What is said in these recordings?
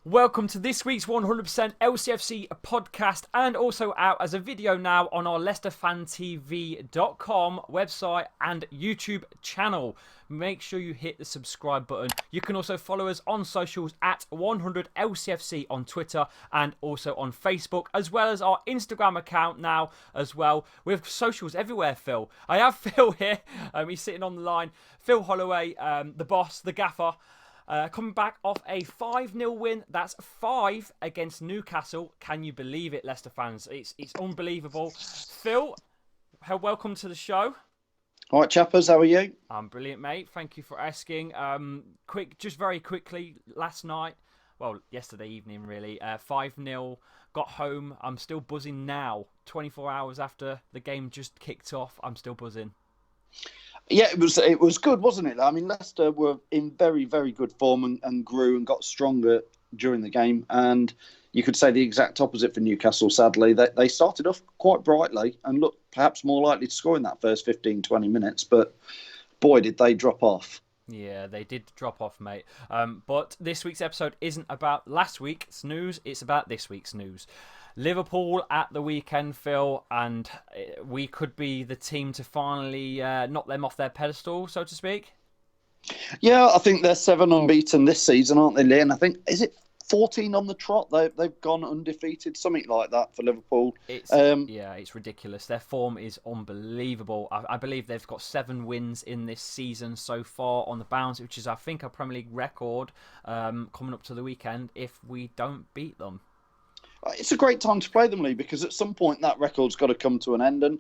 Welcome to this week's 100% LCFC podcast, and also out as a video now on our LeicesterFanTV.com website and YouTube channel. Make sure you hit the subscribe button. You can also follow us on socials at 100LCFC on Twitter and also on Facebook, as well as our Instagram account now as well. We have socials everywhere, Phil. I have Phil here. He's sitting on the line. Phil Holloway, the boss, the gaffer. Coming back off a 5-0 win. That's 5 against Newcastle. Can you believe it, Leicester fans? It's unbelievable. Phil, welcome to the show. All right, Chappers, how are you? I'm brilliant, mate. Thank you for asking. Just very quickly, yesterday evening, really. 5-0, got home. I'm still buzzing now. 24 hours after the game just kicked off, I'm still buzzing. Yeah, it was good, wasn't it? I mean, Leicester were in very, very good form and grew and got stronger during the game. And you could say the exact opposite for Newcastle, sadly. They started off quite brightly and looked perhaps more likely to score in that first 15, 20 minutes. But boy, did they drop off. Yeah, they did drop off, mate. But this week's episode isn't about last week's news. It's about this week's news. Liverpool at the weekend, Phil, and we could be the team to finally knock them off their pedestal, so to speak. Yeah, I think they're 7 unbeaten this season, aren't they, Lee? And I think, is it 14 on the trot? They've gone undefeated, something like that for Liverpool. It's ridiculous. Their form is unbelievable. I believe they've got 7 wins in this season so far on the bounce, which is, I think, a Premier League record coming up to the weekend if we don't beat them. It's a great time to play them, Lee, because at some point that record's got to come to an end, and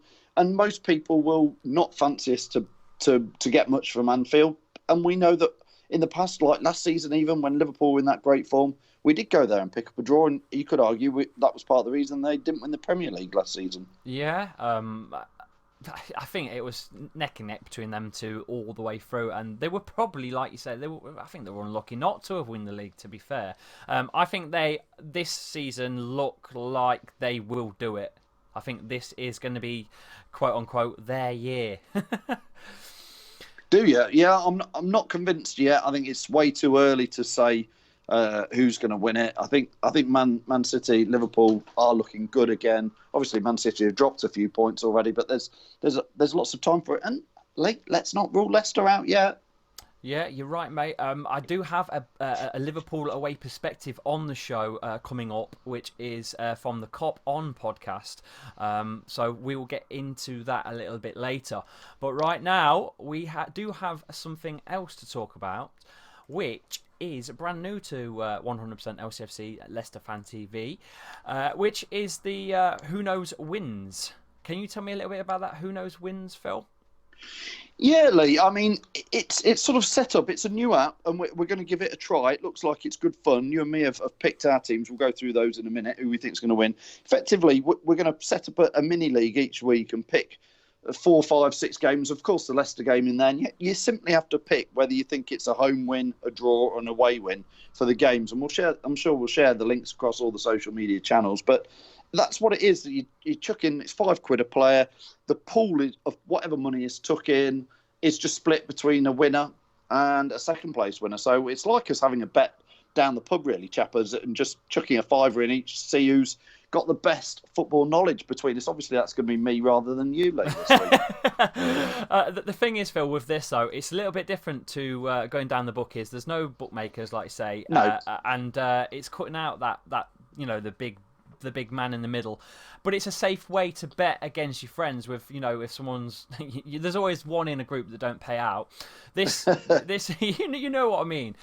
most people will not fancy us to get much from Anfield. And we know that in the past, like last season, even when Liverpool were in that great form, we did go there and pick up a draw, and you could argue that was part of the reason they didn't win the Premier League last season. Yeah, I think it was neck and neck between them two all the way through, and they were probably, like you said, I think they were unlucky not to have won the league, to be fair. I think this season look like they will do it. I think this is going to be, quote unquote, their year. Do you? Yeah, I'm not convinced yet. I think it's way too early to say who's going to win it. I think Man City, Liverpool are looking good again. Obviously, Man City have dropped a few points already, but there's lots of time for it. And let's not rule Leicester out yet. Yeah, you're right, mate. I do have a Liverpool away perspective on the show coming up, which is from the Cop On podcast. So we will get into that a little bit later. But right now, we do have something else to talk about, which is brand new to 100% LCFC Leicester Fan TV, which is the Who Knows Wins. Can you tell me a little bit about that Who Knows Wins, Phil? Yeah, Lee. I mean, it's sort of set up. It's a new app, and we're going to give it a try. It looks like it's good fun. You and me have picked our teams. We'll go through those in a minute, who we think is going to win. Effectively, we're going to set up a mini league each week and pick 4, 5, 6 games. Of course, the Leicester game in there. And you simply have to pick whether you think it's a home win, a draw, or an away win for the games. And I'm sure we'll share the links across all the social media channels. But that's what it is. You chuck in, it's £5 a player. The pool of whatever money is took in is just split between a winner and a second place winner. So it's like us having a bet down the pub, really, Chappers, and just chucking a £5 in each, see who's got the best football knowledge between us. Obviously, that's going to be me rather than you, Lee, this week. The thing is, Phil, with this, though, it's a little bit different to going down the bookies. There's no bookmakers, like you say. No. And it's cutting out that the big man in the middle. But it's a safe way to bet against your friends with, if someone's... there's always one in a group that don't pay out. This you know what I mean.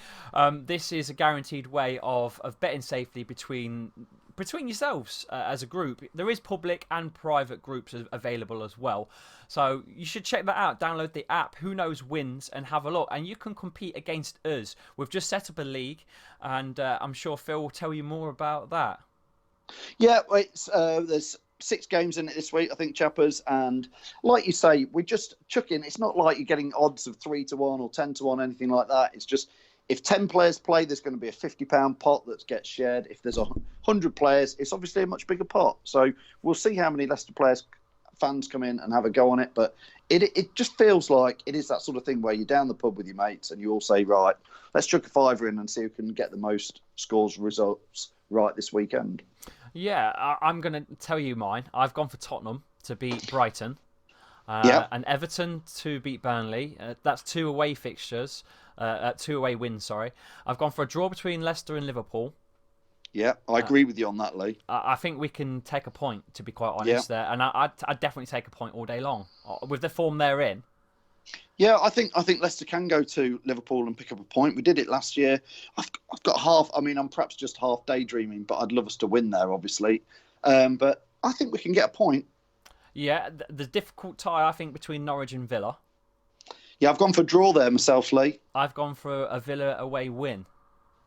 This is a guaranteed way of betting safely between yourselves as a group. There is public and private groups available as well. So you should check that out. Download the app, Who Knows Wins, and have a look. And you can compete against us. We've just set up a league, and I'm sure Phil will tell you more about that. Yeah, there's 6 games in it this week, I think, Chappers. And like you say, we just chuck in. It's not like you're getting odds of 3-1 or 10-1, anything like that. It's just if 10 players play, there's going to be a £50 pot that gets shared. If there's 100 players, it's obviously a much bigger pot. So we'll see how many Leicester fans come in and have a go on it. But it just feels like it is that sort of thing where you're down the pub with your mates and you all say, right, let's chuck a fiver in and see who can get the most scores results right this weekend. Yeah, I'm going to tell you mine. I've gone for Tottenham to beat Brighton. And Everton to beat Burnley. That's 2 away fixtures. 2 away wins, sorry. I've gone for a draw between Leicester and Liverpool. Yeah, I agree with you on that, Lee. I think we can take a point, to be quite honest, there. And I'd definitely take a point all day long. With the form they're in. Yeah, I think Leicester can go to Liverpool and pick up a point. We did it last year. I've got half. I mean, I'm perhaps just half daydreaming, but I'd love us to win there, obviously. But I think we can get a point. Yeah, the difficult tie, I think, between Norwich and Villa. Yeah, I've gone for draw there myself, Lee. I've gone for a Villa away win.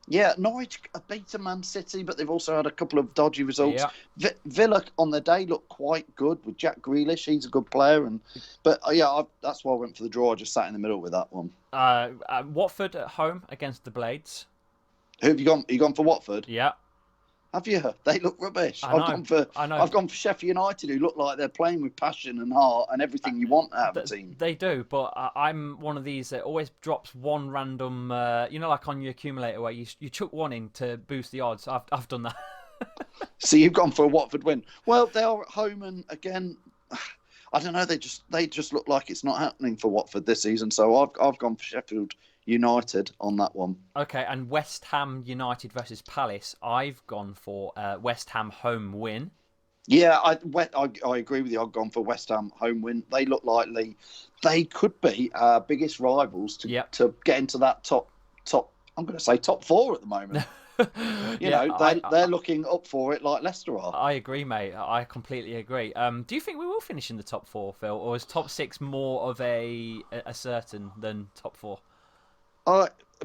Yeah, Norwich have beaten Man City, but they've also had a couple of dodgy results. Yeah. Villa on the day looked quite good with Jack Grealish. He's a good player, but that's why I went for the draw. I just sat in the middle with that one. Watford at home against the Blades. Who have you gone? You gone for Watford? Yeah. Have you? They look rubbish. I know. I've gone for Sheffield United, who look like they're playing with passion and heart and everything you want out of a team. They do, but I'm one of these that always drops one random, like on your accumulator where you chuck one in to boost the odds. I've done that. So you've gone for a Watford win. Well, they are at home, and again, I don't know. They just look like it's not happening for Watford this season. So I've gone for Sheffield United on that one. Okay, and West Ham United versus Palace. I've gone for West Ham home win. Yeah, I agree with you. I've gone for West Ham home win. They look like they could be our biggest rivals to get into that top. I'm going to say top 4 at the moment. They're looking up for it like Leicester are. I agree, mate. I completely agree. Do you think we will finish in the top 4, Phil, or is top 6 more of a certain than top 4?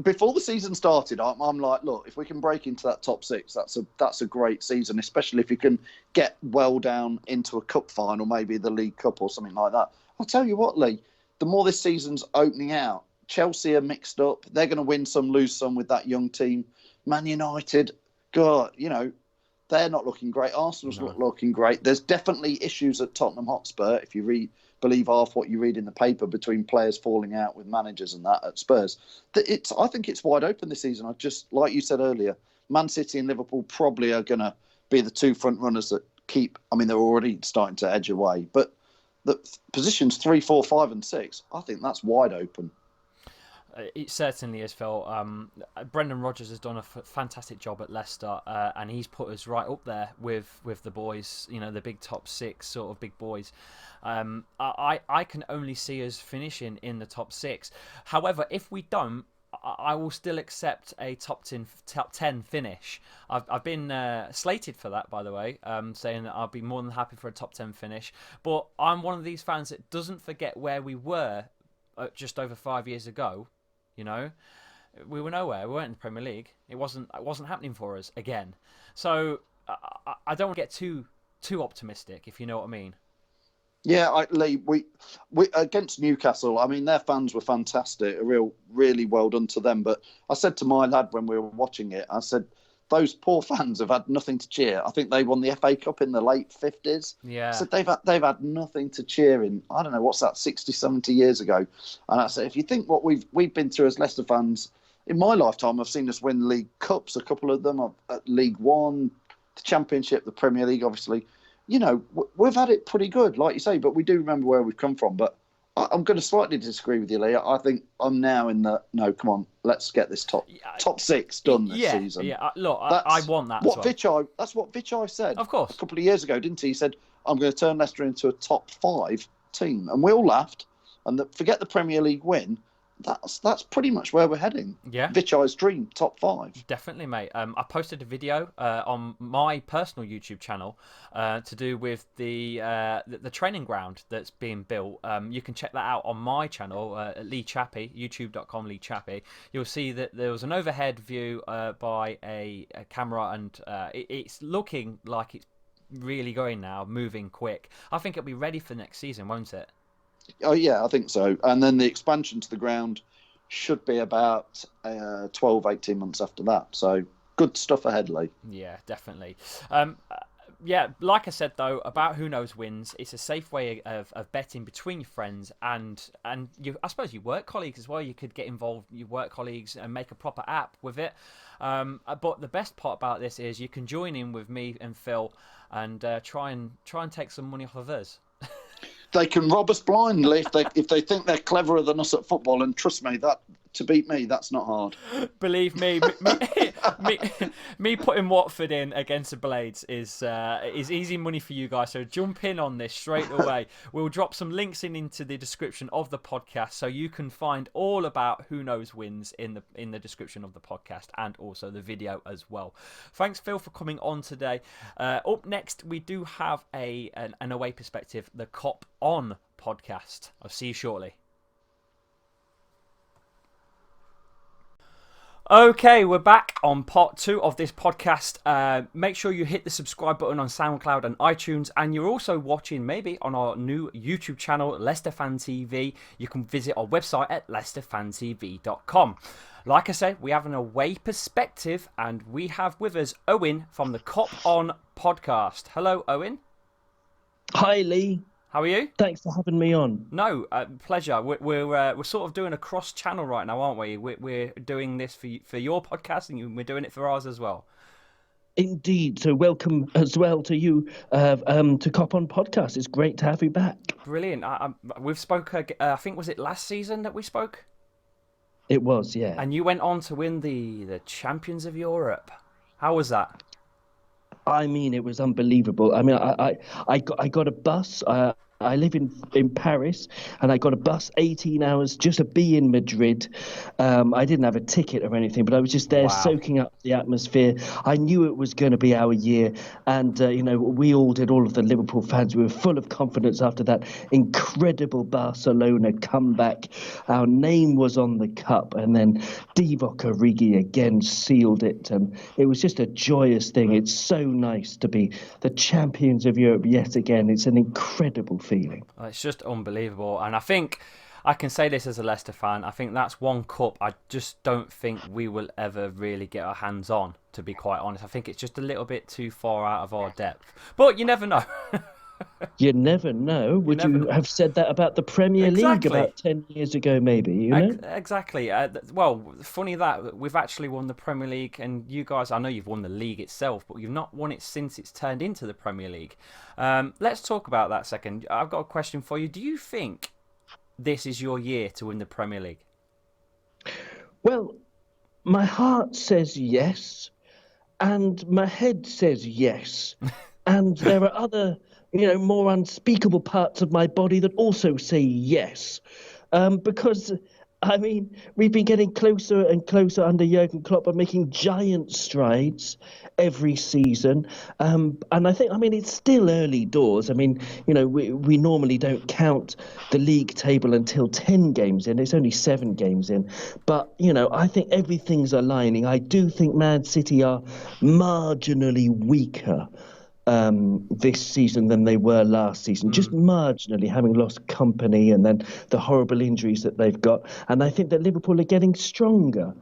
Before the season started, I'm like, look, if we can break into that top 6, that's a great season, especially if you can get well down into a cup final, maybe the League Cup or something like that. I'll tell you what, Lee, the more this season's opening out, Chelsea are mixed up. They're going to win some, lose some with that young team. Man United, God, they're not looking great. Arsenal's not looking great. There's definitely issues at Tottenham Hotspur, if you believe half what you read in the paper, between players falling out with managers and that at Spurs. I think it's wide open this season. Like you said earlier, Man City and Liverpool probably are going to be the 2 front runners that keep. I mean, they're already starting to edge away, but the positions 3, 4, 5, and 6, I think that's wide open. It certainly is, Phil. Brendan Rodgers has done a fantastic job at Leicester, and he's put us right up there with the boys, the big top 6 sort of big boys. I can only see us finishing in the top 6. However, if we don't, I will still accept a top 10 finish. I've been slated for that, by the way, saying that I'll be more than happy for a top 10 finish. But I'm one of these fans that doesn't forget where we were just over 5 years ago. We were nowhere. We weren't in the Premier League. It wasn't happening for us again. So I don't want to get too optimistic, if you know what I mean. Yeah, Lee, we against Newcastle, I mean, their fans were fantastic. Really well done to them. But I said to my lad when we were watching it, I said, those poor fans have had nothing to cheer. I think they won the FA Cup in the late 50s. Yeah. So they've had nothing to cheer in. I don't know, what's that, 60, 70 years ago. And I said, if you think what we've been through as Leicester fans, in my lifetime, I've seen us win League Cups, a couple of them, at League One, the Championship, the Premier League, obviously. We've had it pretty good, like you say, but we do remember where we've come from. But I'm going to slightly disagree with you, Lee. I think I'm now in the come on, let's get this top 6 done this season. Yeah, look, I want that. That's what Vichai said. Of course, a couple of years ago, didn't he? He said, "I'm going to turn Leicester into a top 5 team," and we all laughed. And forget the Premier League win. That's pretty much where we're heading. Yeah, Vichai's dream, top 5. Definitely, mate. I posted a video on my personal YouTube channel to do with the training ground that's being built. You can check that out on my channel, Lee Chappie, youtube.com Lee Chappie. You'll see that there was an overhead view by a camera, and it's looking like it's really going now, moving quick. I think it'll be ready for next season, won't it? Oh yeah, I think so. And then the expansion to the ground should be about 12, 18 months after that. So good stuff ahead, Lee. Yeah, definitely. Yeah, like I said though, about who knows wins, it's a safe way of betting between your friends and I suppose your work colleagues as well. You could get involved, your work colleagues, and make a proper app with it. But the best part about this is you can join in with me and Phil and try and take some money off of us. They can rob us blindly if they think they're cleverer than us at football. And trust me, that to beat me, that's not hard. Believe me, me putting Watford in against the Blades is easy money for you guys. So jump in on this straight away. We'll drop some links into the description of the podcast, so you can find all about who knows wins in the description of the podcast and also the video as well. Thanks, Phil, for coming on today. Up next, we do have an away perspective, the Cop On podcast. I'll see you shortly. Okay, we're back on part 2 of this podcast. Make sure you hit the subscribe button on SoundCloud and iTunes, and you're also watching maybe on our new YouTube channel, Leicester Fan TV. You can visit our website at leicesterfantv.com. Like I said, we have an away perspective, and we have with us Owen from the Cop On podcast. Hello, Owen. Hi, Lee. How are you? Thanks for having me on. No, pleasure. We're sort of doing a cross channel right now, aren't we? We're doing this for your podcast, and we're doing it for ours as well. Indeed. So welcome as well to you to Cop On podcast. It's great to have you back. Brilliant. We've spoke. I think was it last season that we spoke? It was, yeah. And you went on to win the Champions of Europe. How was that? I mean, it was unbelievable. I mean, I got a bus. I live in Paris, and I got a bus 18 hours just to be in Madrid. I didn't have a ticket or anything, but I was just there soaking up the atmosphere. I knew it was going to be our year, and we all did. All of the Liverpool fans, we were full of confidence after that incredible Barcelona comeback. Our name was on the cup, and then Divock Origi again sealed it, and it was just a joyous thing. It's so nice to be the champions of Europe yet again. It's an incredible feeling. It's just unbelievable, and I think I can say this as a Leicester fan. I think that's one cup I just don't think we will ever really get our hands on, to be quite honest. I think it's just a little bit too far out of our depth, but you never know. You never know. Would you have said that about the Premier League about 10 years ago, maybe? You know? Exactly. Well, funny that we've actually won the Premier League, and you guys, I know you've won the league itself, but you've not won it since it's turned into the Premier League. Let's talk about that a second. I've got a question for you. Do you think this is your year to win the Premier League? Well, my heart says yes, and my head says yes. And there are other, more unspeakable parts of my body that also say yes. Because, I mean, we've been getting closer and closer under Jurgen Klopp and making giant strides every season. And I think, it's still early doors. I mean, we normally don't count the league table until 10 games in. It's only 7 games in. But, I think everything's aligning. I do think Man City are marginally weaker this season than they were last season, just marginally, having lost company and then the horrible injuries that they've got. And I think that Liverpool are getting stronger,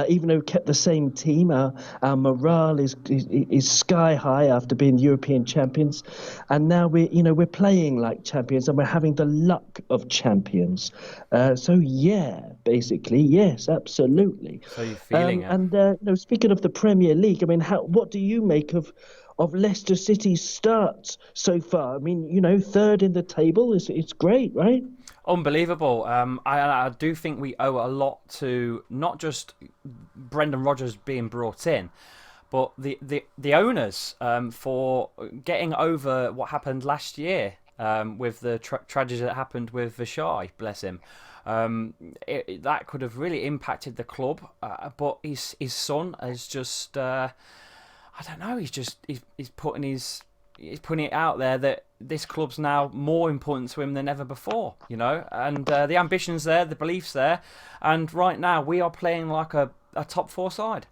even though we kept the same team. Our morale is sky high after being European champions, and now we're playing like champions and we're having the luck of champions. So yeah, basically yes, absolutely. So you're feeling it. And speaking of the Premier League, what do you make of Leicester City's starts so far? I mean, third in the table, it's great, right? Unbelievable. I do think we owe a lot to not just Brendan Rodgers being brought in, but the owners for getting over what happened last year with the tragedy that happened with Vishai, bless him. That could have really impacted the club, but his son is just... I don't know. He's putting it out there that this club's now more important to him than ever before. And the ambition's there, the belief's there, and right now we are playing like a top 4 side.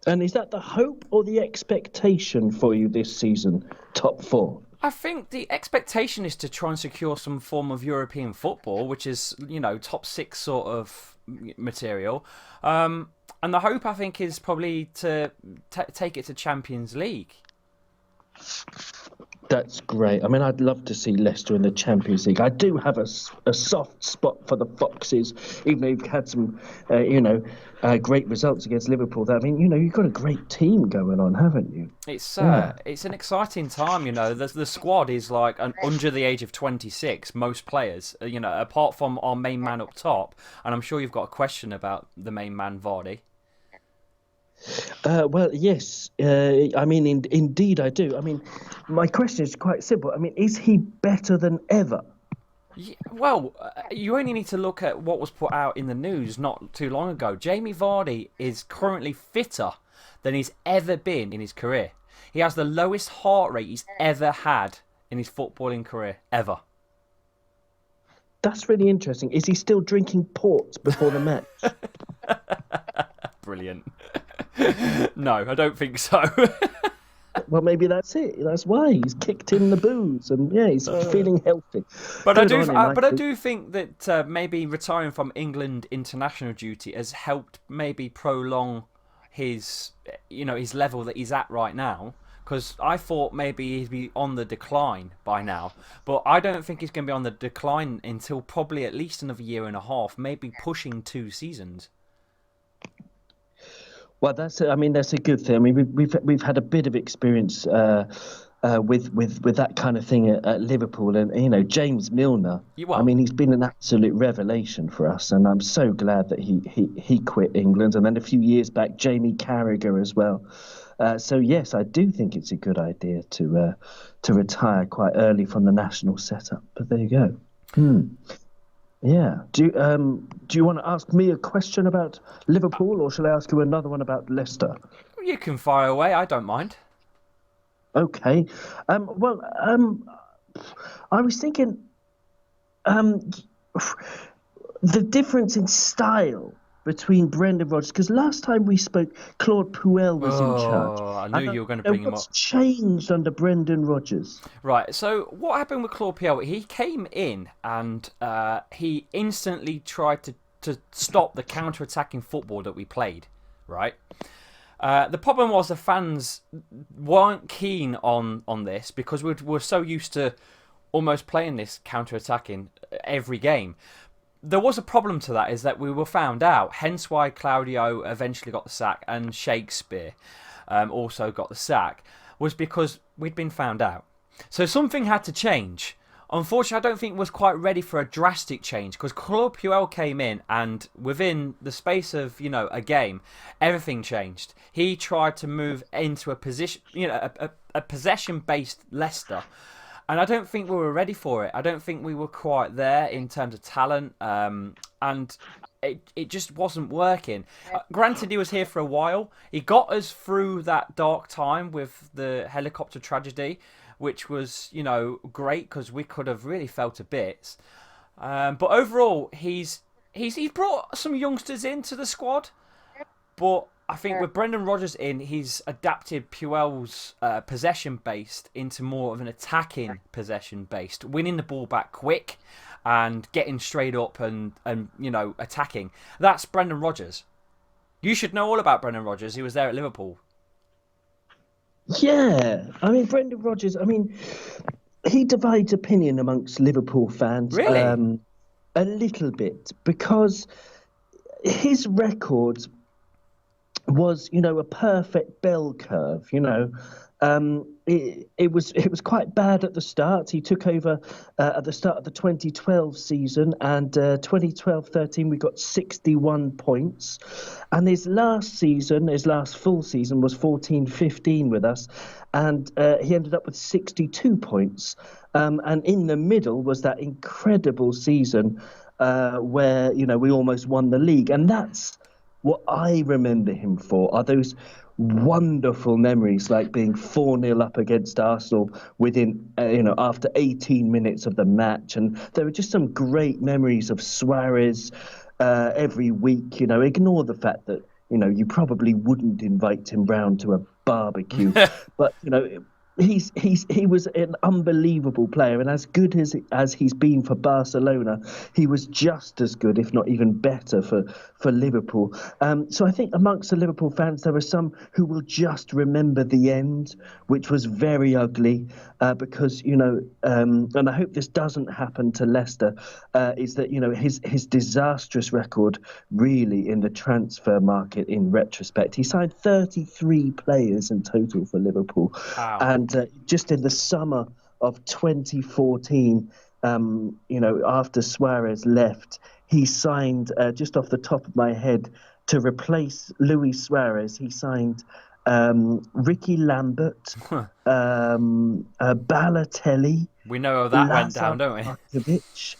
And is that the hope or the expectation for you this season? Top four? I think the expectation is to try and secure some form of European football, which is, top six sort of material. And the hope, I think, is probably to take it to Champions League. That's great. I mean, I'd love to see Leicester in the Champions League. I do have a soft spot for the Foxes, even though you've had some, great results against Liverpool. You've got a great team going on, haven't you? It's an exciting time, The squad is like under the age of 26, most players, apart from our main man up top. And I'm sure you've got a question about the main man, Vardy. Well, yes. Indeed, I do. I mean, my question is quite simple. I mean, is he better than ever? Yeah, well, you only need to look at what was put out in the news not too long ago. Jamie Vardy is currently fitter than he's ever been in his career. He has the lowest heart rate he's ever had in his footballing career, ever. That's really interesting. Is he still drinking port before the match? Brilliant. No, I don't think so. Well, maybe that's it. That's why he's kicked in the booze, and he's feeling healthy. But I do think that maybe retiring from England international duty has helped maybe prolong his level that he's at right now. Because I thought maybe he'd be on the decline by now, but I don't think he's going to be on the decline until probably at least another year and a half, maybe pushing 2 seasons. Well, that's a good thing. I mean, we've had a bit of experience with that kind of thing at Liverpool, and James Milner. I mean, he's been an absolute revelation for us, and I'm so glad that he quit England. And then a few years back, Jamie Carragher as well. So yes, I do think it's a good idea to retire quite early from the national setup. But there you go. Yeah. Do you want to ask me a question about Liverpool, or shall I ask you another one about Leicester? You can fire away. I don't mind. Okay. I was thinking the difference in style between Brendan Rodgers, because last time we spoke, Claude Puel was in charge. I knew you were going to bring him up. What's changed under Brendan Rodgers? Right, so what happened with Claude Puel? He came in and he instantly tried to stop the counter-attacking football that we played, right? The problem was the fans weren't keen on this because we're so used to almost playing this counter-attacking every game. There was a problem to that, is that we were found out, hence why Claudio eventually got the sack and Shakespeare also got the sack, was because we'd been found out. So something had to change. Unfortunately, I don't think it was quite ready for a drastic change, because Claude Puel came in and within the space of, a game, everything changed. He tried to move into a position, a possession-based Leicester. And I don't think we were ready for it. I don't think we were quite there in terms of talent. And it just wasn't working. Granted, he was here for a while. He got us through that dark time with the helicopter tragedy, which was, great because we could have really fell to bits. But overall, he's brought some youngsters into the squad. But I think with Brendan Rodgers in, he's adapted Puel's possession-based into more of an attacking possession-based, winning the ball back quick and getting straight up and attacking. That's Brendan Rodgers. You should know all about Brendan Rodgers. He was there at Liverpool. Yeah. I mean, Brendan Rodgers, he divides opinion amongst Liverpool fans. Really? A little bit, because his record was, a perfect bell curve. It was quite bad at the start. He took over at the start of the 2012 season, and 2012-13 we got 61 points. And his last full season was 14-15 with us, and he ended up with 62 points. And in the middle was that incredible season where, we almost won the league. And that's what I remember him for, are those wonderful memories, like being 4-0 up against Arsenal within, after 18 minutes of the match. And there were just some great memories of Suarez every week. Ignore the fact that you probably wouldn't invite him round to a barbecue. But he was an unbelievable player, and as good as he's been for Barcelona, he was just as good, if not even better, for Liverpool. So I think amongst the Liverpool fans, there are some who will just remember the end, which was very ugly, because and I hope this doesn't happen to Leicester. Is that his disastrous record really in the transfer market in retrospect? He signed 33 players in total for Liverpool. Wow. And just in the summer of 2014, after Suarez left, he signed, just off the top of my head, to replace Luis Suarez, he signed Ricky Lambert, Balotelli. We know how that went down, don't we? Markovic,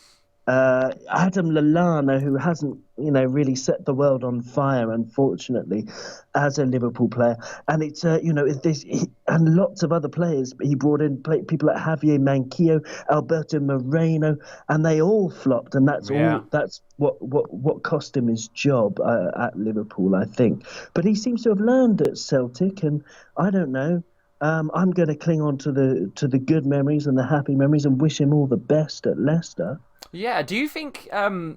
Adam Lallana, who hasn't, really set the world on fire, unfortunately, as a Liverpool player. And it's, and lots of other players. He brought in people like Javier Manquillo, Alberto Moreno, and they all flopped. And that's what cost him his job at Liverpool, I think. But he seems to have learned at Celtic, and I don't know. I'm going to cling on to the good memories and the happy memories and wish him all the best at Leicester. Yeah, do you think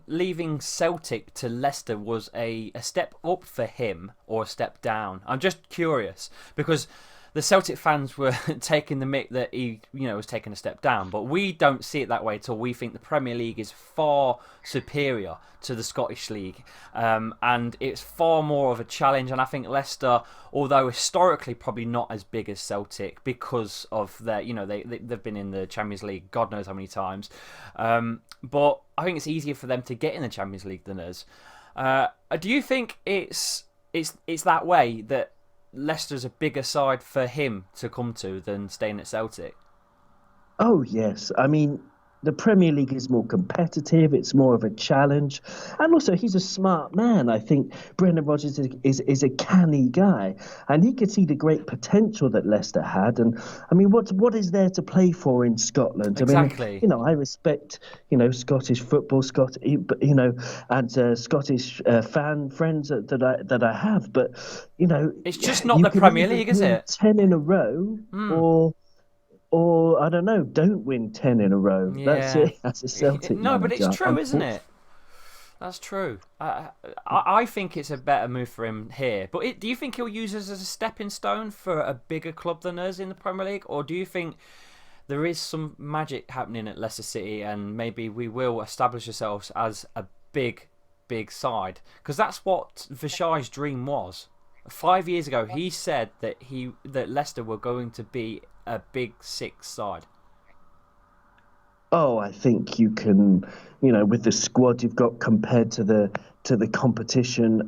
leaving Celtic to Leicester was a step up for him or a step down? I'm just curious because the Celtic fans were taking the mick that he, was taking a step down, but we don't see it that way at all. We think the Premier League is far superior to the Scottish League, and it's far more of a challenge. And I think Leicester, although historically probably not as big as Celtic because of their, they've been in the Champions League God knows how many times, but I think it's easier for them to get in the Champions League than us. Do you think it's that way, that Leicester's a bigger side for him to come to than staying at Celtic? Oh, yes. I mean, the Premier League is more competitive. It's more of a challenge. And also, he's a smart man. I think Brendan Rodgers is a canny guy. And he could see the great potential that Leicester had. And, I mean, what is there to play for in Scotland? Exactly. I mean, I respect, Scottish football, and Scottish fan friends that I have. But, it's just not the Premier League, is it? 10 in a row or I don't know, don't win 10 in a row. Yeah. That's it. That's a Celtic No, but manager. it's true, isn't it? That's true. I think it's a better move for him here. But do you think he'll use us as a stepping stone for a bigger club than us in the Premier League? Or do you think there is some magic happening at Leicester City and maybe we will establish ourselves as a big, big side? Because that's what Vishai's dream was. 5 years ago, he said that Leicester were going to be a big six side. Oh, I think you can, with the squad you've got compared to the competition,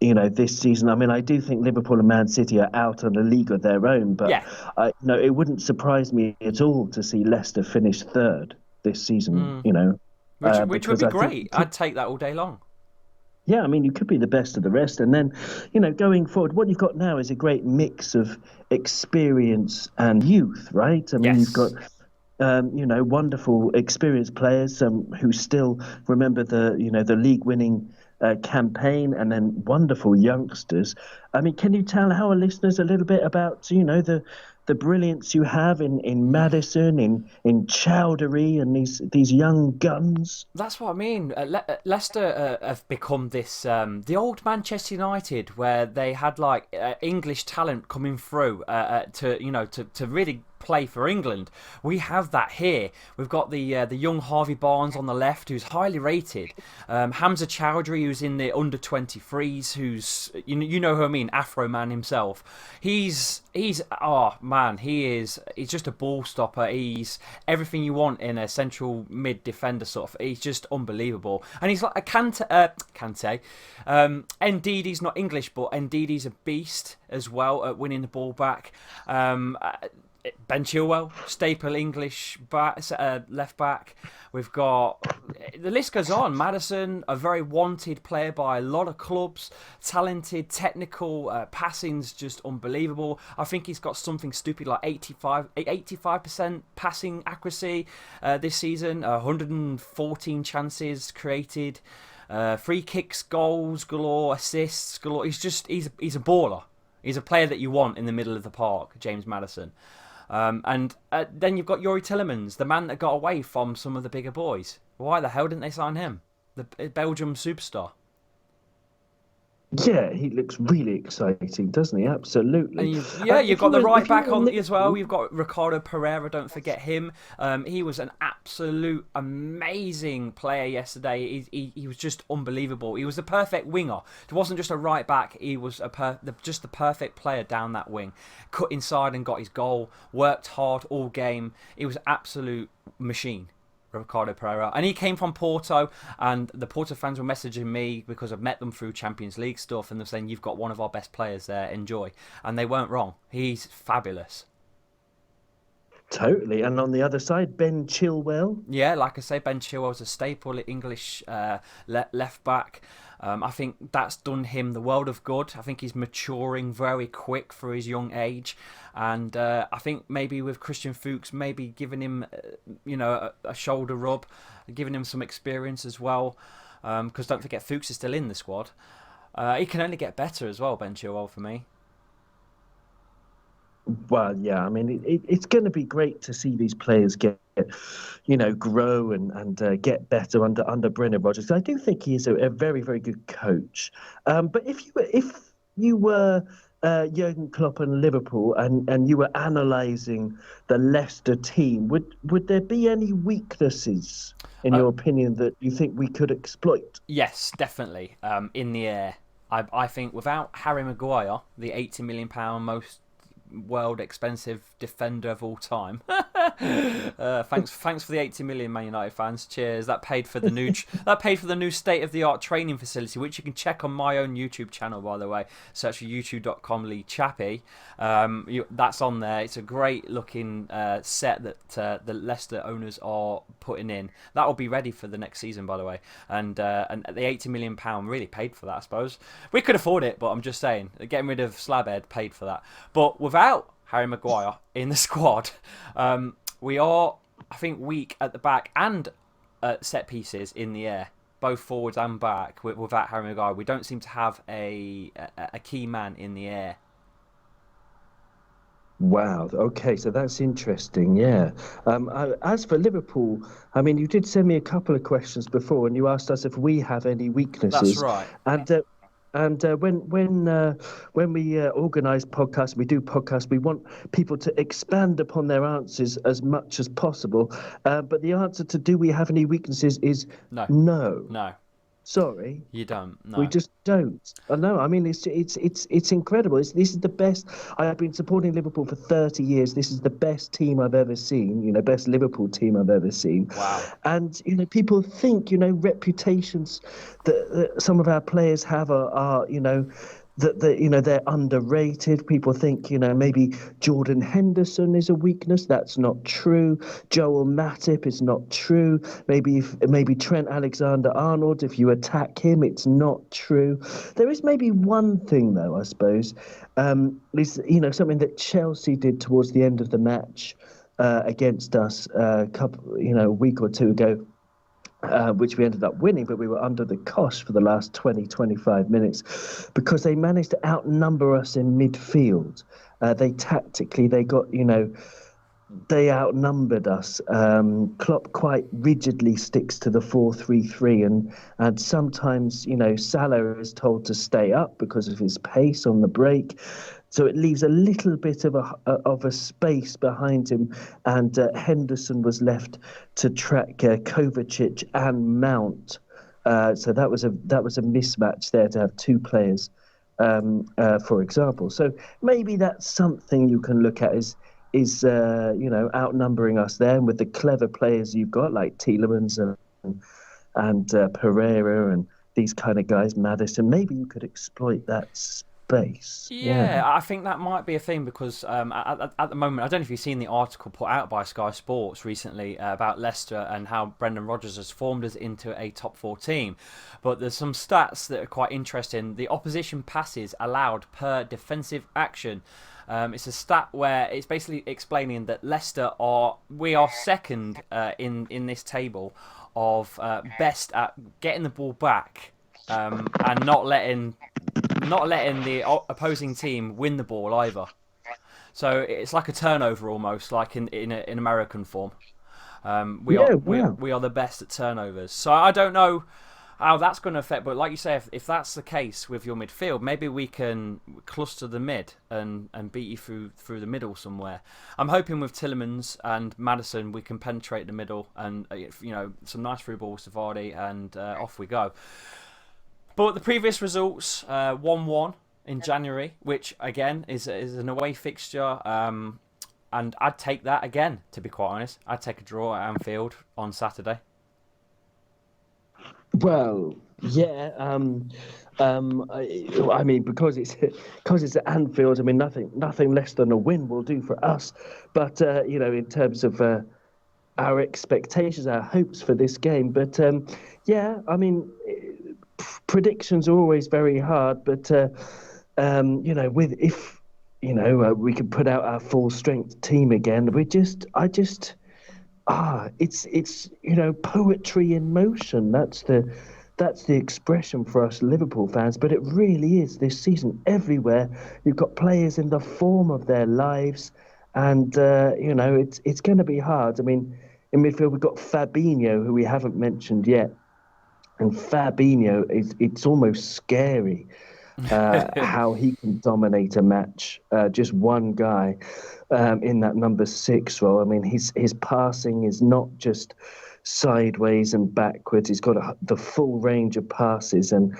this season. I mean, I do think Liverpool and Man City are out on a league of their own, but yeah. It wouldn't surprise me at all to see Leicester finish third this season. Which would be great. I'd take that all day long. Yeah, I mean, you could be the best of the rest. And then, going forward, what you've got now is a great mix of experience and youth, right? I mean, You've got, wonderful experienced players who still remember the league-winning campaign, and then wonderful youngsters. I mean, can you tell our listeners a little bit about, the brilliance you have in Maddison, in Chowdhury, and these young guns? That's what I mean. Leicester have become this the old Manchester United, where they had like English talent coming through to really play for England. We have that here. We've got the young Harvey Barnes on the left, who's highly rated. Hamza Chowdhury, who's in the under 23s, who's you know who I mean, Afro Man himself. He's oh man, he's just a ball stopper. He's everything you want in a central mid defender sort of. He's just unbelievable, and he's like a Kante. Ndidi's not English, but Ndidi's a beast as well at winning the ball back. Ben Chilwell, staple English left back. We've got, the list goes on. Maddison, a very wanted player by a lot of clubs. Talented, technical, passing's just unbelievable. I think he's got something stupid like 85% passing accuracy this season. 114 chances created. Free kicks, goals galore, assists galore. He's a baller. He's a player that you want in the middle of the park, James Maddison. And then you've got Yuri Tillemans, the man that got away from some of the bigger boys. Why the hell didn't they sign him? The Belgium superstar. Yeah, he looks really exciting, doesn't he? Absolutely. And you've got the right back on as well. You've got Ricardo Pereira, don't forget him. He was an absolute amazing player yesterday. He was just unbelievable. He was the perfect winger. It wasn't just a right back. He was just the perfect player down that wing. Cut inside and got his goal. Worked hard all game. He was an absolute machine. Ricardo Pereira, and he came from Porto, and the Porto fans were messaging me because I've met them through Champions League stuff, and they're saying, you've got one of our best players there, enjoy. And they weren't wrong. He's fabulous. Totally. And on the other side, Ben Chilwell. Yeah, like I say, Ben Chilwell's a staple English left back. I think that's done him the world of good. I think he's maturing very quick for his young age. And I think maybe with Christian Fuchs, maybe giving him, a shoulder rub, giving him some experience as well. Because don't forget, Fuchs is still in the squad. He can only get better as well, Ben Chilwell, for me. Well, yeah, I mean, it's going to be great to see these players get, grow and get better under Brendan Rodgers. I do think he is a very, very good coach. But if you were Jurgen Klopp and Liverpool and you were analysing the Leicester team, would there be any weaknesses, in your opinion, that you think we could exploit? Yes, definitely. In the air. I think without Harry Maguire, the £80 million most world expensive defender of all time. Thanks for the 80 million, Man United fans. Cheers. That paid for the new state of the art training facility, which you can check on my own YouTube channel, by the way. Search for youtube.com Lee Chappy. That's on there. It's a great looking set that the Leicester owners are putting in. That will be ready for the next season, by the way. And the £80 million really paid for that, I suppose. We could afford it, but I'm just saying, getting rid of Slabhead paid for that. But without Harry Maguire in the squad, we are, I think, weak at the back and set pieces in the air, both forwards and back. Without Harry Maguire, we don't seem to have a key man in the air. Wow. Okay, so that's interesting. Yeah. As for Liverpool, I mean, you did send me a couple of questions before, and you asked us if we have any weaknesses. That's right. And when we organise podcasts, we do podcasts, we want people to expand upon their answers as much as possible. But the answer to do we have any weaknesses is no. No. Sorry, you don't. No. We just don't. No, I mean it's incredible. This is the best. I've been supporting Liverpool for 30 years. This is the best team I've ever seen. Best Liverpool team I've ever seen. Wow. And people think reputations that some of our players have are that they're underrated. People think maybe Jordan Henderson is a weakness. That's not true. Joel Matip is not true. Maybe Trent Alexander-Arnold, if you attack him, it's not true. There is maybe one thing though, I suppose, is something that Chelsea did towards the end of the match against us a week or two ago. Which we ended up winning, but we were under the cosh for the last 20-25 minutes because they managed to outnumber us in midfield. They outnumbered us. Klopp quite rigidly sticks to the 4-3-3, and sometimes Salah is told to stay up because of his pace on the break. So it leaves a little bit of a space behind him, and Henderson was left to track Kovacic and Mount. So that was a mismatch there to have two players, for example. So maybe that's something you can look at is outnumbering us there, and with the clever players you've got like Tielemans and Pereira and these kind of guys, Maddison. Maybe you could exploit that space. Yeah, I think that might be a thing because at the moment, I don't know if you've seen the article put out by Sky Sports recently about Leicester and how Brendan Rodgers has formed us into a top 4 team. But there's some stats that are quite interesting. The opposition passes allowed per defensive action. It's a stat where it's basically explaining that Leicester we are second in this table of best at getting the ball back and not letting the opposing team win the ball either. So it's like a turnover almost, like in American form. We are the best at turnovers. So I don't know how that's going to affect, but like you say, if that's the case with your midfield, maybe we can cluster the mid and beat you through the middle somewhere. I'm hoping with Tielemans and Maddison we can penetrate the middle and some nice through balls to Vardy and off we go. But the previous results, 1-1 in January, which again is an away fixture, and I'd take that again. To be quite honest, I'd take a draw at Anfield on Saturday. Well, yeah. I mean, because it's at Anfield. I mean, nothing less than a win will do for us. But in terms of our expectations, our hopes for this game. But yeah, I mean, predictions are always very hard. But if we could put out our full strength team again, it's poetry in motion. That's the expression for us Liverpool fans. But it really is this season everywhere. You've got players in the form of their lives, and it's going to be hard. I mean, in midfield we've got Fabinho, who we haven't mentioned yet, and Fabinho it's almost scary. How he can dominate a match, just one guy in that number 6 role. I mean, his passing is not just sideways and backwards. He's got the full range of passes, and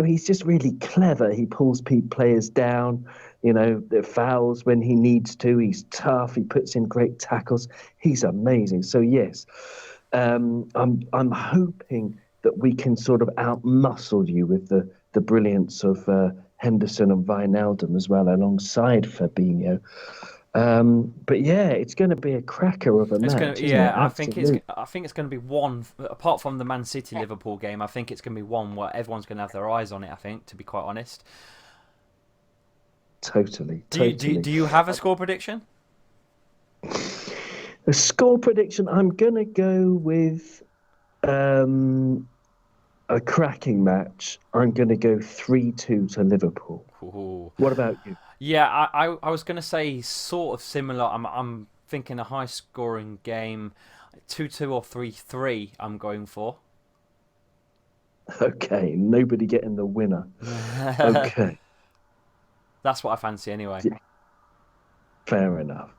he's just really clever. He pulls players down. The fouls when he needs to. He's tough. He puts in great tackles. He's amazing. So yes, I'm hoping that we can sort of outmuscle you with the brilliance of Henderson and Wijnaldum as well, alongside Fabinho. But yeah, it's going to be a cracker of a match. I think it's going to be one. Apart from the Man City Liverpool game, I think it's going to be one where everyone's going to have their eyes on it. I think, to be quite honest. Totally. Do you have a score prediction? A score prediction. I'm going to go with a cracking match. I'm going to go 3-2 to Liverpool. Ooh. What about you? Yeah, I was going to say sort of similar. I'm thinking a high-scoring game, 2-2 or 3-3. I'm going for. Okay, nobody getting the winner. Okay, that's what I fancy anyway. Yeah. Fair enough.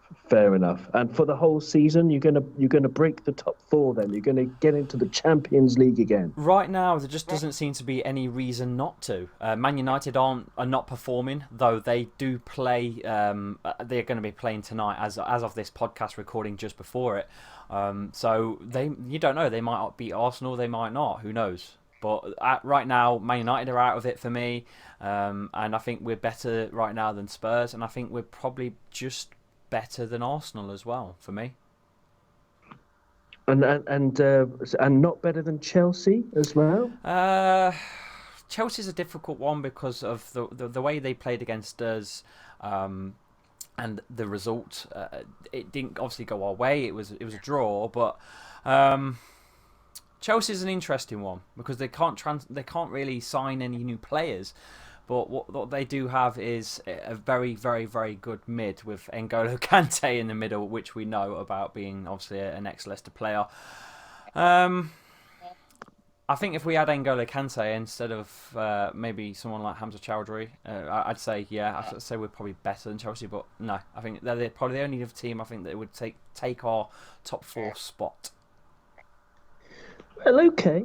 And for the whole season, you're gonna break the top 4. Then you're gonna get into the Champions League again. Right now, there just doesn't seem to be any reason not to. Man United are not performing, though they do play. They're going to be playing tonight, as of this podcast recording just before it. So you don't know. They might beat Arsenal. They might not. Who knows? But right now, Man United are out of it for me, and I think we're better right now than Spurs, and I think we're probably just better than Arsenal as well for me. And not better than Chelsea as well. Chelsea's a difficult one because of the way they played against us, and the result. It didn't obviously go our way. It was a draw, but. Chelsea's an interesting one because they can't really sign any new players, but what they do have is a very, very, very good mid with N'Golo Kante in the middle, which we know about being obviously an ex-Leicester player. I think if we had N'Golo Kante instead of maybe someone like Hamza Chowdhury, I'd say we're probably better than Chelsea, but no, I think they're probably the only other team I think that would take our top 4 spot. Well, okay.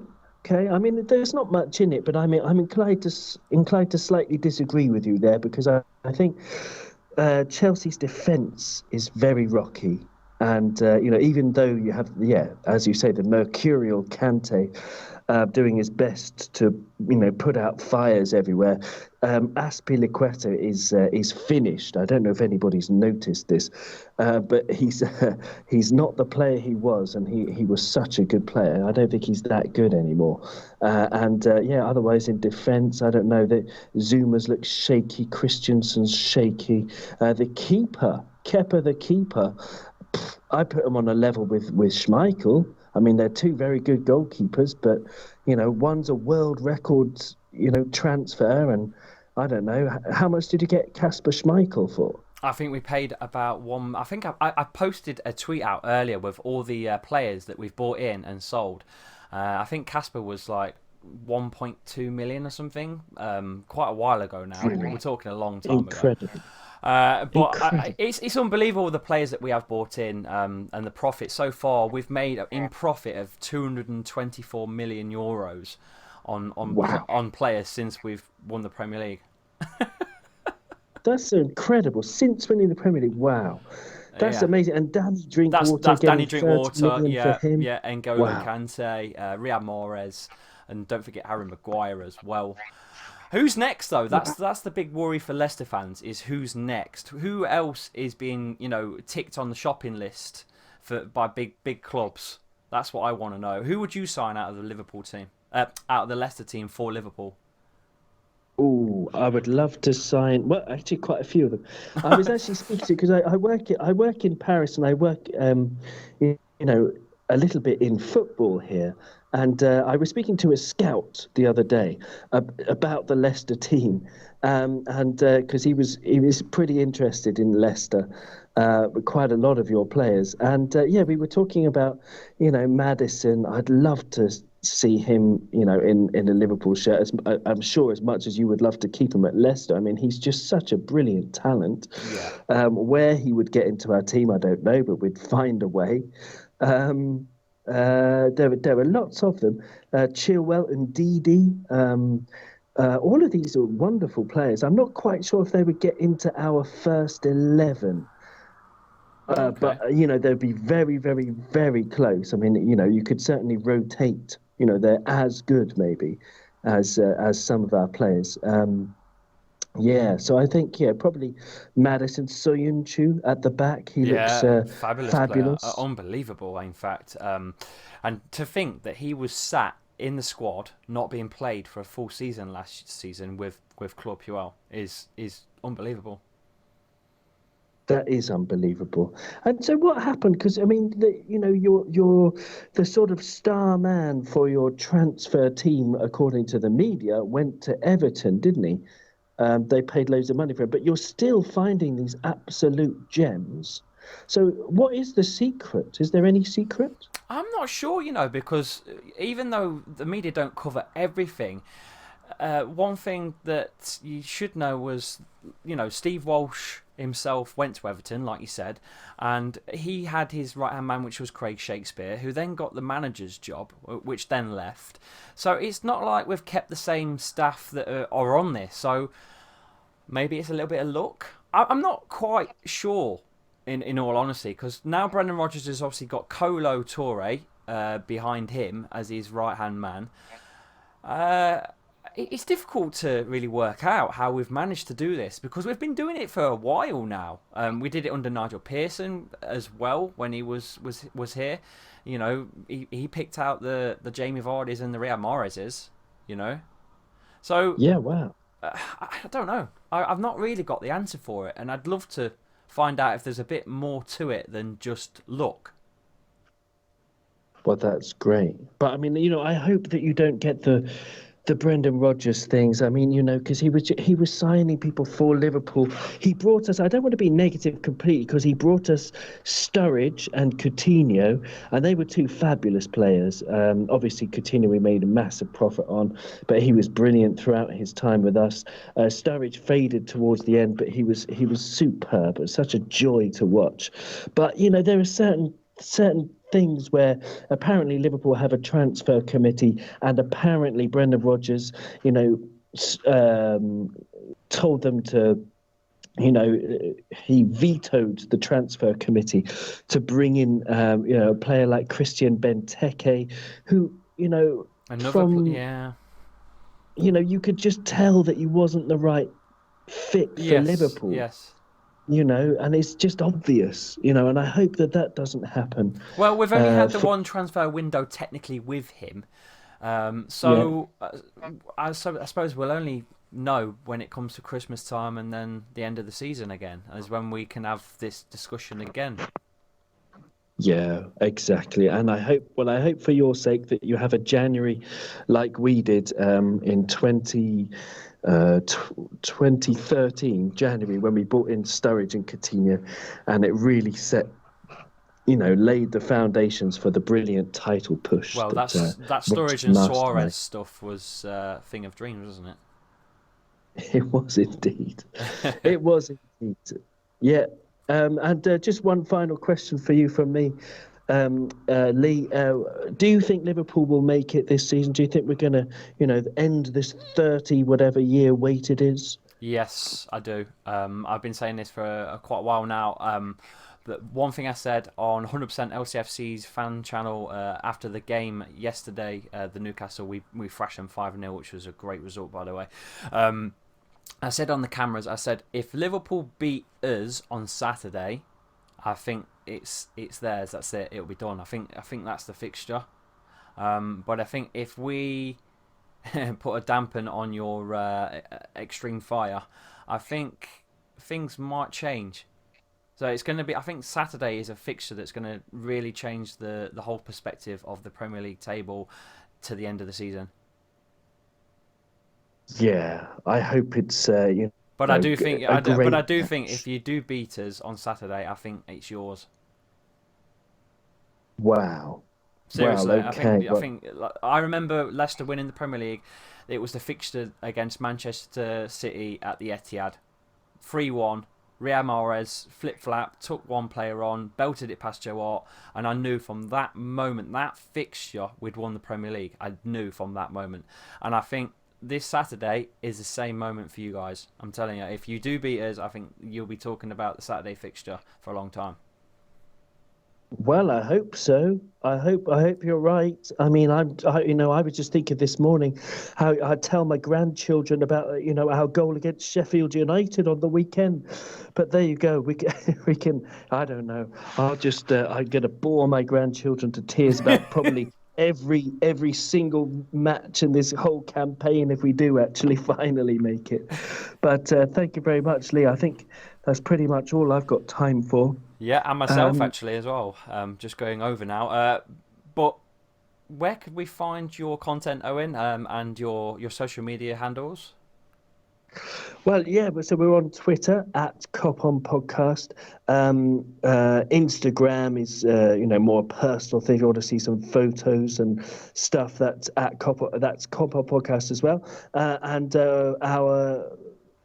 I mean, there's not much in it, but I'm inclined to slightly disagree with you there because I think Chelsea's defence is very rocky, and even though you have as you say, the mercurial Kante doing his best to put out fires everywhere. Azpilicueta is finished. I don't know if anybody's noticed this, but he's not the player he was, and he was such a good player. I don't think he's that good anymore. Otherwise in defence, I don't know. Zuma's looks shaky. Christensen's shaky. The keeper, Kepa, the keeper, I put him on a level with Schmeichel. I mean, they're two very good goalkeepers, but one's a world records transfer, and I don't know how much did you get Kasper Schmeichel for? I think we paid about one. I think I posted a tweet out earlier with all the players that we've bought in and sold. I think Casper was like 1.2 million or something. Quite a while ago now. We're talking a long time Incredible. ago. But it's unbelievable the players that we have bought in and the profit so far. We've made in profit of 224 million euros on players since we've won the Premier League. That's incredible. Since winning the Premier League, wow. That's amazing. And Danny Drinkwater, that's Danny Drinkwater, for him. N'Golo Kante, Riyad Mahrez, and don't forget Harry Maguire as well. Who's next, though? That's the big worry for Leicester fans, is who's next. Who else is being, ticked on the shopping list by big clubs? That's what I want to know. Who would you sign out of the Liverpool team? Out of the Leicester team for Liverpool? Oh, I would love to sign. Well, actually, quite a few of them. I was actually speaking to because I work in Paris, and I work a little bit in football here. And I was speaking to a scout the other day about the Leicester team, and because he was pretty interested in Leicester, with quite a lot of your players. And we were talking about Maddison. I'd love to see him in a Liverpool shirt. I'm sure as much as you would love to keep him at Leicester. I mean, he's just such a brilliant talent. Yeah. Where he would get into our team, I don't know, but we'd find a way. There were lots of them. Chilwell and Didi. All of these are wonderful players. I'm not quite sure if they would get into our first 11. Okay. But they'd be very, very, very close. I mean, you could certainly rotate. They're as good maybe as some of our players. So I think probably Maddison Soyuncu at the back. He looks fabulous. Player. Unbelievable, in fact. And to think that he was sat in the squad, not being played for a full season last season with Claude Puel is unbelievable. That is unbelievable. And so what happened? Because I mean, you're the sort of star man for your transfer team, according to the media, went to Everton, didn't he? They paid loads of money for it, but you're still finding these absolute gems. So what is the secret? Is there any secret? I'm not sure, because even though the media don't cover everything, one thing that you should know was, Steve Walsh himself went to Everton, like you said, and he had his right-hand man, which was Craig Shakespeare, who then got the manager's job, which then left. So it's not like we've kept the same staff that are on this. So maybe it's a little bit of luck. I'm not quite sure, in all honesty, because now Brendan Rodgers has obviously got Kolo Toure behind him as his right-hand man. It's difficult to really work out how we've managed to do this, because we've been doing it for a while now. We did it under Nigel Pearson as well when he was here. He picked out the Jamie Vardys and the Riyad Mahrezes. So yeah, wow. I don't know. I've not really got the answer for it, and I'd love to find out if there's a bit more to it than just luck. Well, that's great. But I mean, I hope that you don't get the Brendan Rodgers things. I mean, because he was signing people for Liverpool. He brought us, I don't want to be negative completely, because he brought us Sturridge and Coutinho, and they were two fabulous players. Obviously, Coutinho we made a massive profit on, but he was brilliant throughout his time with us. Sturridge faded towards the end, but he was superb. It was such a joy to watch. But, there are certain things where apparently Liverpool have a transfer committee, and apparently Brendan Rodgers, told them to, he vetoed the transfer committee to bring in, a player like Christian Benteke, who, you could just tell that he wasn't the right fit for Liverpool. Yes. And it's just obvious, and I hope that doesn't happen. Well, we've only had the one transfer window technically with him. I suppose we'll only know when it comes to Christmas time and then the end of the season again, is when we can have this discussion again. Yeah, exactly. And I hope for your sake that you have a January like we did in 2013, January, when we brought in Sturridge and Coutinho, and it really laid the foundations for the brilliant title push Well, that that went Sturridge and last year. Suarez stuff was a thing of dreams, wasn't It was indeed. it? It was indeed. Yeah. And just one final question for you from me, Lee. Do you think Liverpool will make it this season? Do you think we're going to, end this 30 whatever year wait it is? Yes, I do. I've been saying this for quite a while now. But one thing I said on 100% LCFC's fan channel after the game yesterday, the Newcastle, we thrashed them 5-0, which was a great result, by the way. I said on the cameras, I said, if Liverpool beat us on Saturday, I think it's theirs. That's it. It'll be done. I think that's the fixture. But I think if we put a dampen on your extreme fire, I think things might change. So it's going to be. I think Saturday is a fixture that's going to really change the whole perspective of the Premier League table to the end of the season. Yeah, I hope it's But I do think, a great but I do think match. if you do beat us on Saturday, I think it's yours. Wow. Seriously, Well, okay. I think I remember Leicester winning the Premier League. It was the fixture against Manchester City at the Etihad, 3-1. Riyad Mahrez flip-flap, took one player on, belted it past Joe Hart, and I knew from that moment, that fixture, we'd won the Premier League. I knew from that moment. And I think this Saturday is the same moment for you guys. I'm telling you, if you do beat us, I think you'll be talking about the Saturday fixture for a long time. Well, I hope so. I hope you're right. I mean, I was just thinking this morning how I tell my grandchildren about, our goal against Sheffield United on the weekend. But there you go. We can. I don't know. I'm gonna bore my grandchildren to tears about probably every single match in this whole campaign if we do actually finally make it. But thank you very much, Lee. I think that's pretty much all I've got time for. Yeah, and myself actually as well. Just going over now. But where could we find your content, Owen, and your social media handles? Well, yeah, so we're on Twitter at Cop On Podcast. Instagram is, more personal thing. If you want to see some photos and stuff, that's Cop On Podcast as well. And our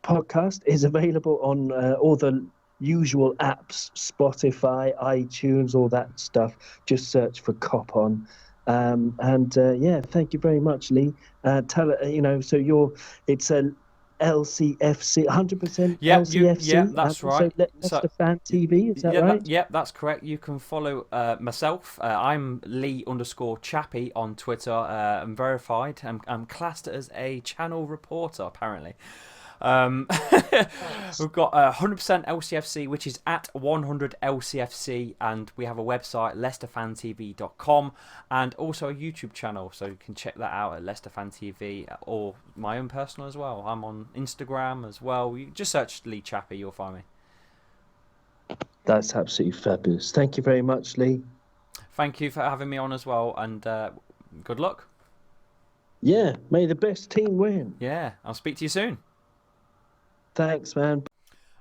podcast is available on all the usual apps, Spotify, iTunes, all that stuff. Just search for Cop On. Thank you very much, Lee. It's a LCFC, 100% LCFC. That's and right. Leicester Fan TV, is that right? That's correct. You can follow myself. I'm Lee_Chappy on Twitter. I'm verified. I'm classed as a channel reporter, apparently. We've got 100% LCFC, which is at 100 LCFC, and we have a website, leicesterfantv.com, and also a YouTube channel, so you can check that out at Leicester Fan TV, or my own personal as well. I'm on Instagram as well. You just search Lee Chappy, you'll find me. That's absolutely fabulous. Thank you very much, Lee. Thank you for having me on as well, and good luck. Yeah, may the best team win. Yeah, I'll speak to you soon. Thanks, man.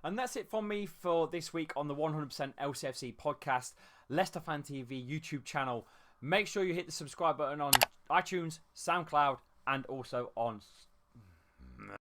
And that's it from me for this week on the 100% LCFC podcast, Leicester Fan TV YouTube channel. Make sure you hit the subscribe button on iTunes, SoundCloud, and also on